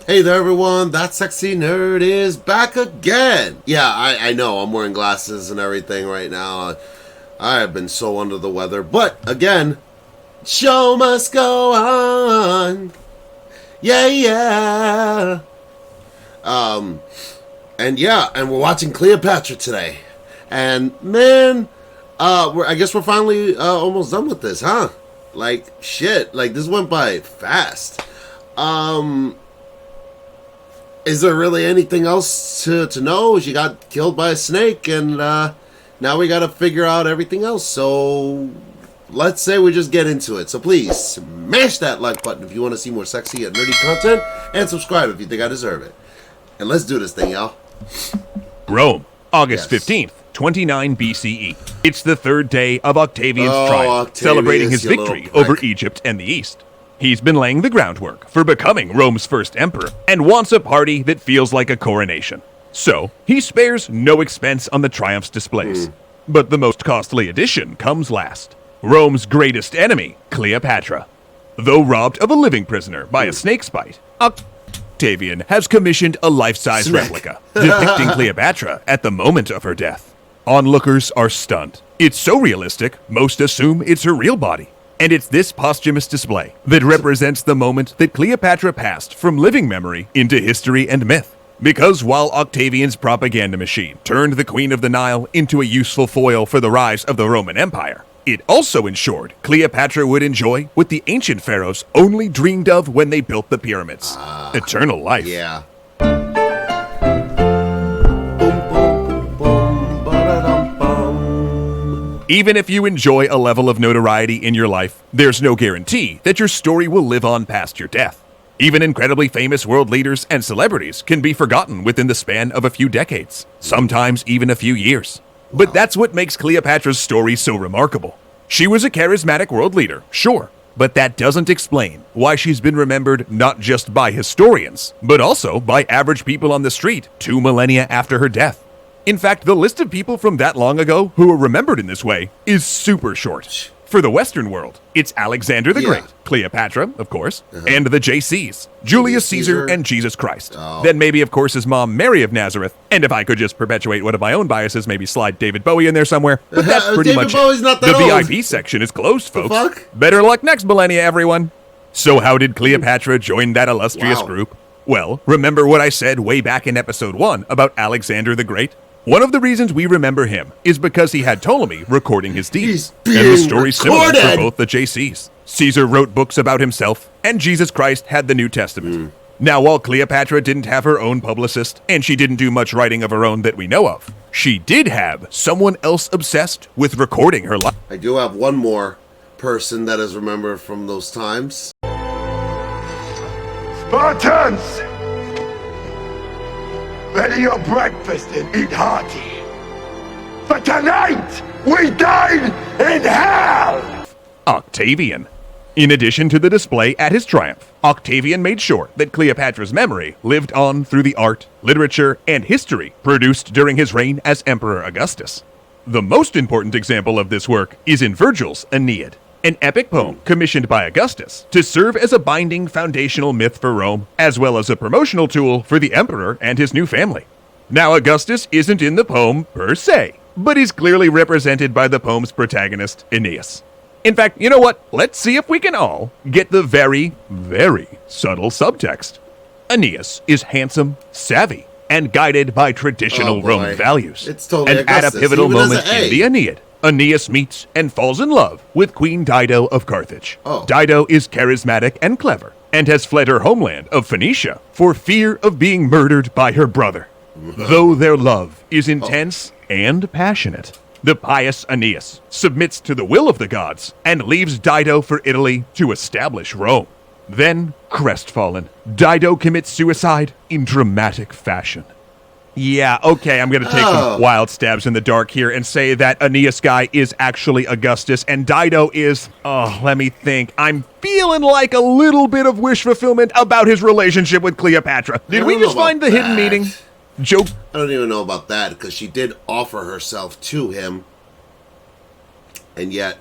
Hey there everyone, that sexy nerd is back again. Yeah, I know, I'm wearing glasses and everything right now. I have been so under the weather, but again, show must go on. Yeah. And we're watching Cleopatra today. And man, I guess we're finally almost done with this, huh? Like, shit, like this went by fast. Is there really anything else to know? She got killed by a snake, and now we gotta figure out everything else. So let's say we just get into it. So please smash that like button if you want to see more sexy and nerdy content, and subscribe if you think I deserve it. And let's do this thing, y'all. Rome, August 15th, 29 BCE. It's the third day of Octavian's triumph, celebrating his victory over Egypt and the East. He's been laying the groundwork for becoming Rome's first emperor and wants a party that feels like a coronation. So, he spares no expense on the triumph's displays. But the most costly addition comes last. Rome's greatest enemy, Cleopatra. Though robbed of a living prisoner by a snake's bite, Octavian has commissioned a life-size replica depicting Cleopatra at the moment of her death. Onlookers are stunned. It's so realistic, most assume it's her real body. And it's this posthumous display that represents the moment that Cleopatra passed from living memory into history and myth. Because while Octavian's propaganda machine turned the Queen of the Nile into a useful foil for the rise of the Roman Empire, it also ensured Cleopatra would enjoy what the ancient pharaohs only dreamed of when they built the pyramids: eternal life. Yeah. Even if you enjoy a level of notoriety in your life, there's no guarantee that your story will live on past your death. Even incredibly famous world leaders and celebrities can be forgotten within the span of a few decades, sometimes even a few years. But that's what makes Cleopatra's story so remarkable. She was a charismatic world leader, sure, but that doesn't explain why she's been remembered not just by historians, but also by average people on the street 2 millennia after her death. In fact, the list of people from that long ago who are remembered in this way is super short. For the Western world, it's Alexander the Great, Cleopatra, of course, and the JCs, Julius Caesar and Jesus Christ. Then maybe, of course, his mom, Mary of Nazareth, and if I could just perpetuate one of my own biases, maybe slide David Bowie in there somewhere. But that's pretty much it. Not that the old. VIP section is closed, folks. Better luck next millennia, everyone. So how did Cleopatra join that illustrious group? Well, remember what I said way back in episode 1 about Alexander the Great? One of the reasons we remember him is because he had Ptolemy recording his deeds. And the story's similar for both the JCs. Caesar wrote books about himself, and Jesus Christ had the New Testament. Now, while Cleopatra didn't have her own publicist, and she didn't do much writing of her own that we know of, she did have someone else obsessed with recording her life. I do have one more person that is remembered from those times. Spartans! Ready your breakfast and eat hearty. For tonight, we dine in hell! Octavian. In addition to the display at his triumph, Octavian made sure that Cleopatra's memory lived on through the art, literature, and history produced during his reign as Emperor Augustus. The most important example of this work is in Virgil's Aeneid, an epic poem commissioned by Augustus to serve as a binding foundational myth for Rome, as well as a promotional tool for the emperor and his new family. Now, Augustus isn't in the poem per se, but he's clearly represented by the poem's protagonist, Aeneas. In fact, you know what? Let's see if we can all get the very, very subtle subtext. Aeneas is handsome, savvy, and guided by traditional Roman values. It's totally and at a pivotal moment in the Aeneid, Aeneas meets and falls in love with Queen Dido of Carthage. Dido is charismatic and clever, and has fled her homeland of Phoenicia for fear of being murdered by her brother. Though their love is intense and passionate, the pious Aeneas submits to the will of the gods and leaves Dido for Italy to establish Rome. Then, crestfallen, Dido commits suicide in dramatic fashion. Yeah, okay, I'm going to take some wild stabs in the dark here and say that Aeneas guy is actually Augustus, and Dido is, let me think. I'm feeling like a little bit of wish fulfillment about his relationship with Cleopatra. Did we just find the hidden meeting? Joke. I don't even know about that, because she did offer herself to him, and yet,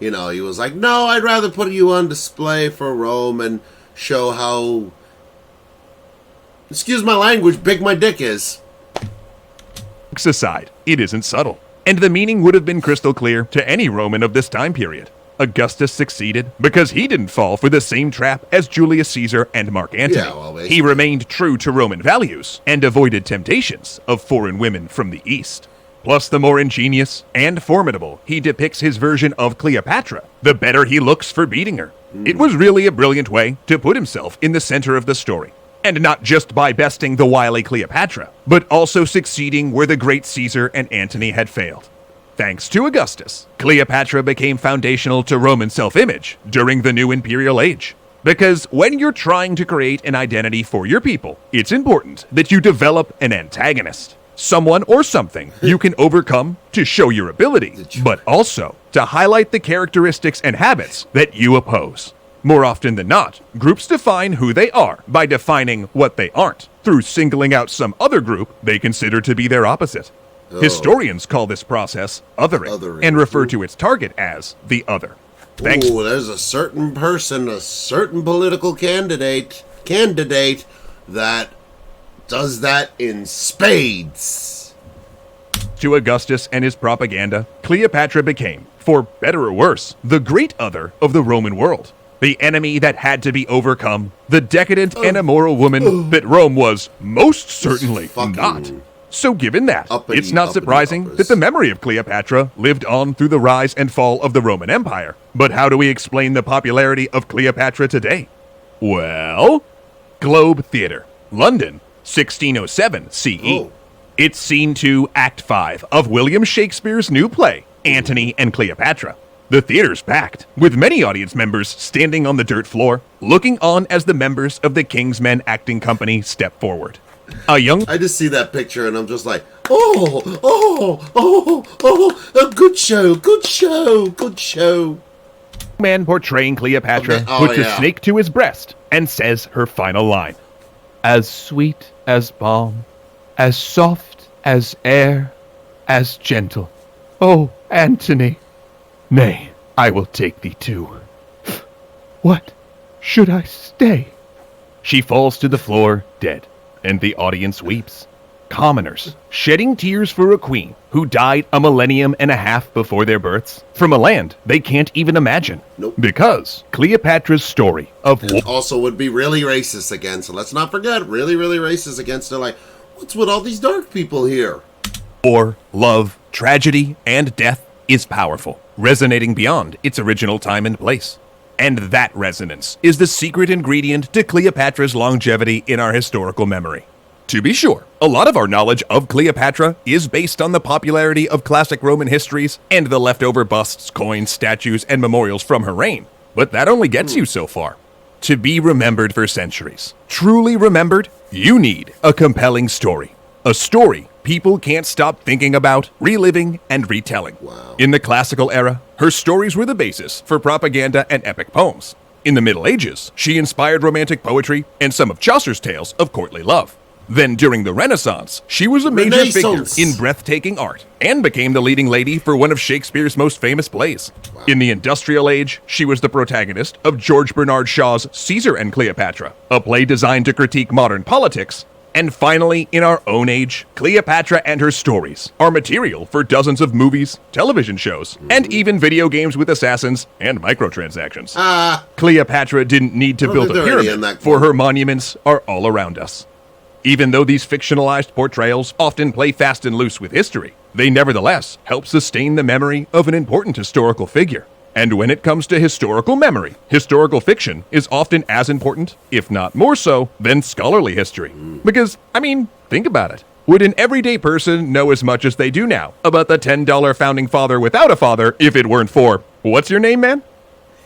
he was like, no, I'd rather put you on display for Rome and show how Excuse my language, big my dick is. Aside, it isn't subtle, and the meaning would have been crystal clear to any Roman of this time period. Augustus succeeded because he didn't fall for the same trap as Julius Caesar and Mark Antony. Yeah, well, he remained true to Roman values and avoided temptations of foreign women from the East. Plus, the more ingenious and formidable he depicts his version of Cleopatra, the better he looks for beating her. It was really a brilliant way to put himself in the center of the story. And not just by besting the wily Cleopatra, but also succeeding where the great Caesar and Antony had failed. Thanks to Augustus, Cleopatra became foundational to Roman self-image during the new imperial age. Because when you're trying to create an identity for your people, it's important that you develop an antagonist. Someone or something you can overcome to show your ability, but also to highlight the characteristics and habits that you oppose. More often than not, groups define who they are by defining what they aren't, through singling out some other group they consider to be their opposite. Historians call this process othering, and refer to its target as the other. Thanks. Ooh, there's a certain person, a certain political candidate that does that in spades. To Augustus and his propaganda, Cleopatra became, for better or worse, the great other of the Roman world. The enemy that had to be overcome, the decadent and immoral woman that Rome was most certainly not. So given that, it's not surprising that the memory of Cleopatra lived on through the rise and fall of the Roman Empire. But how do we explain the popularity of Cleopatra today? Well, Globe Theatre, London, 1607 CE. It's scene 2, Act 5 of William Shakespeare's new play, Antony and Cleopatra. The theater's packed, with many audience members standing on the dirt floor, looking on as the members of the King's Men Acting Company step forward. I just see that picture and I'm just like, a good show. Man portraying Cleopatra puts a snake to his breast and says her final line. As sweet as balm, as soft as air, as gentle. Oh, Antony. Nay, I will take thee too. What? Should I stay? She falls to the floor, dead, and the audience weeps. Commoners, shedding tears for a queen who died a millennium and a half before their births, from a land they can't even imagine. Nope. Because Cleopatra's story of also would be really racist against, so let's not forget, really racist against. They're like, what's with all these dark people here? War, love, tragedy, and death is powerful, resonating beyond its original time and place. And that resonance is the secret ingredient to Cleopatra's longevity in our historical memory. To be sure, a lot of our knowledge of Cleopatra is based on the popularity of classic Roman histories and the leftover busts, coins, statues, and memorials from her reign. But that only gets you so far. To be remembered for centuries, truly remembered, you need a compelling story. A story people can't stop thinking about, reliving, and retelling. Wow. In the classical era, her stories were the basis for propaganda and epic poems. In the Middle Ages, she inspired romantic poetry and some of Chaucer's tales of courtly love. Then during the Renaissance, she was a major figure in breathtaking art and became the leading lady for one of Shakespeare's most famous plays. Wow. In the Industrial Age, she was the protagonist of George Bernard Shaw's Caesar and Cleopatra, a play designed to critique modern politics. And finally, in our own age, Cleopatra and her stories are material for dozens of movies, television shows, and even video games with assassins and microtransactions. Cleopatra didn't need to build a pyramid, for her monuments are all around us. Even though these fictionalized portrayals often play fast and loose with history, they nevertheless help sustain the memory of an important historical figure. And when it comes to historical memory, historical fiction is often as important, if not more so, than scholarly history. Because, think about it. Would an everyday person know as much as they do now about the $10 founding father without a father if it weren't for, what's your name, man?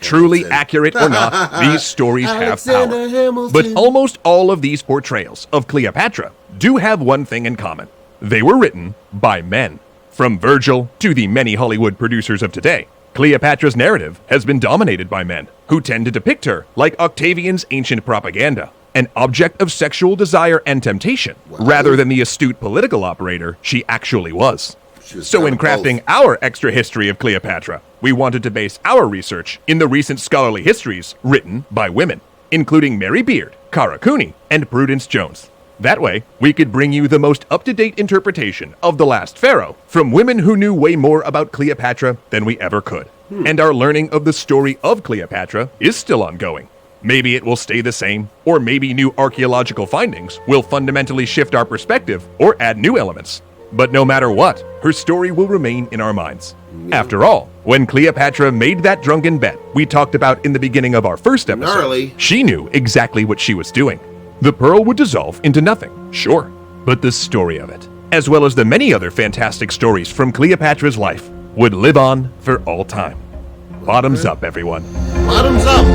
Truly accurate or not, these stories have power. But almost all of these portrayals of Cleopatra do have one thing in common. They were written by men. From Virgil to the many Hollywood producers of today, Cleopatra's narrative has been dominated by men who tend to depict her like Octavian's ancient propaganda, an object of sexual desire and temptation, rather than the astute political operator she actually was. So in crafting our extra history of Cleopatra, we wanted to base our research in the recent scholarly histories written by women, including Mary Beard, Cara Cooney, and Prudence Jones. That way, we could bring you the most up-to-date interpretation of the last pharaoh from women who knew way more about Cleopatra than we ever could. And our learning of the story of Cleopatra is still ongoing. Maybe it will stay the same, or maybe new archaeological findings will fundamentally shift our perspective or add new elements. But no matter what, her story will remain in our minds. After all, when Cleopatra made that drunken bet we talked about in the beginning of our first episode, she knew exactly what she was doing. The pearl would dissolve into nothing, sure, but the story of it, as well as the many other fantastic stories from Cleopatra's life, would live on for all time. Bottoms up, everyone. Bottoms up!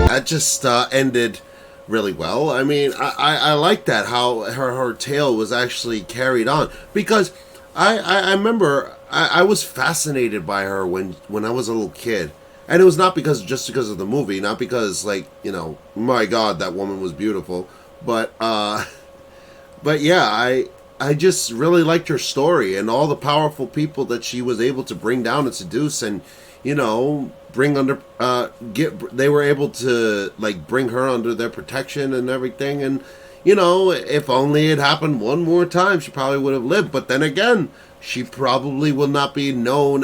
That just ended really well. I mean, I like that, how her tale was actually carried on. Because I remember I was fascinated by her when I was a little kid. And it was not just because of the movie, not because, like, you know, my God, that woman was beautiful. But yeah, I just really liked her story and all the powerful people that she was able to bring down and seduce and, you know, bring under, they were able to, like, bring her under their protection and everything. And, you know, if only it happened one more time, she probably would have lived. But then again, she probably will not be known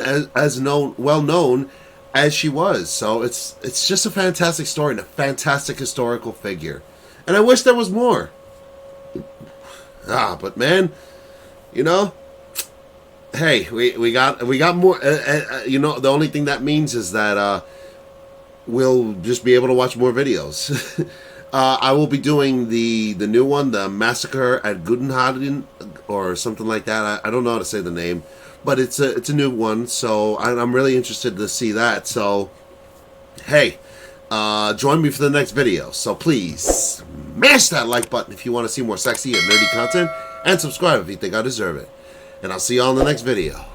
well known as she was. So it's just a fantastic story and a fantastic historical figure. And I wish there was more. But man, you know, hey, we got more. You know, the only thing that means is that we'll just be able to watch more videos. I will be doing the new one, the Massacre at Gutenhagen, or something like that. I don't know how to say the name, but it's a new one, so I'm really interested to see that. So, hey, join me for the next video. So please smash that like button if you want to see more sexy and nerdy content, and subscribe if you think I deserve it. And I'll see you all in the next video.